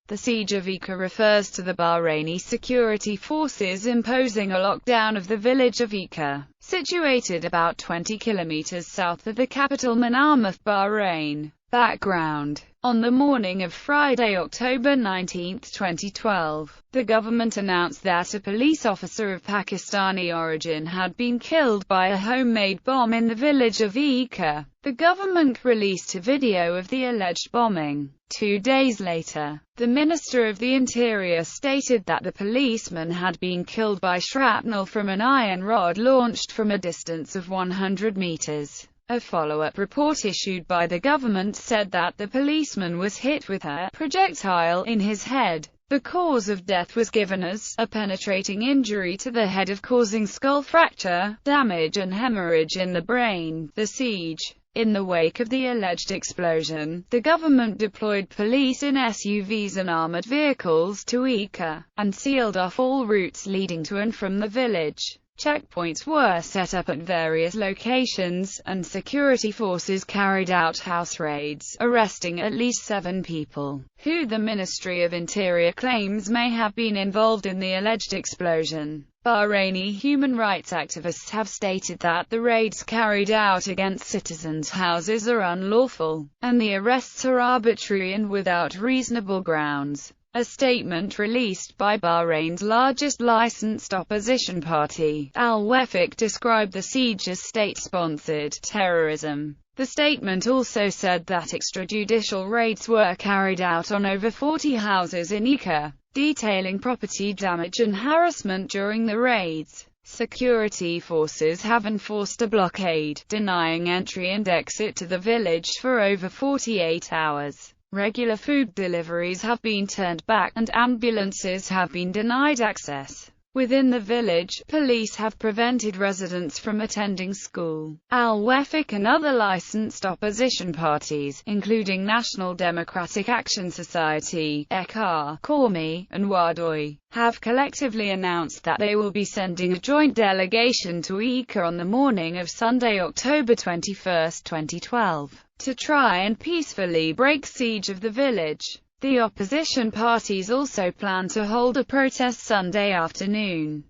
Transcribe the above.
The Siege of Eker refers to the Bahraini security forces imposing a lockdown of the village of Eker, situated about 20 kilometers south of the capital Manama, Bahrain. Background: on the morning of Friday, October 19, 2012, the government announced that a police officer of Pakistani origin had been killed by a homemade bomb in the village of Eker. The government released a video of the alleged bombing. 2 days later, the Minister of the Interior stated that the policeman had been killed by shrapnel from an iron rod launched from a distance of 100 meters. A follow-up report issued by the government said that the policeman was hit with a projectile in his head. The cause of death was given as a penetrating injury to the head causing skull fracture, damage and hemorrhage in the brain. The siege. In the wake of the alleged explosion, the government deployed police in SUVs and armored vehicles to Eker, and sealed off all routes leading to and from the village. Checkpoints were set up at various locations, and security forces carried out house raids, arresting at least 7 people, who the Ministry of Interior claims may have been involved in the alleged explosion. Bahraini human rights activists have stated that the raids carried out against citizens' houses are unlawful, and the arrests are arbitrary and without reasonable grounds. A statement released by Bahrain's largest licensed opposition party, Al-Wefaq, described the siege as state-sponsored terrorism. The statement also said that extrajudicial raids were carried out on over 40 houses in Eker, detailing property damage and harassment during the raids. Security forces have enforced a blockade, denying entry and exit to the village for over 48 hours. Regular food deliveries have been turned back, and ambulances have been denied access. Within the village, police have prevented residents from attending school. Al-Wefaq and other licensed opposition parties, including National Democratic Action Society, Ekar, Qawmi, and Wadoi, have collectively announced that they will be sending a joint delegation to Eker on the morning of Sunday, October 21, 2012, to try and peacefully break siege of the village. The opposition parties also plan to hold a protest Sunday afternoon.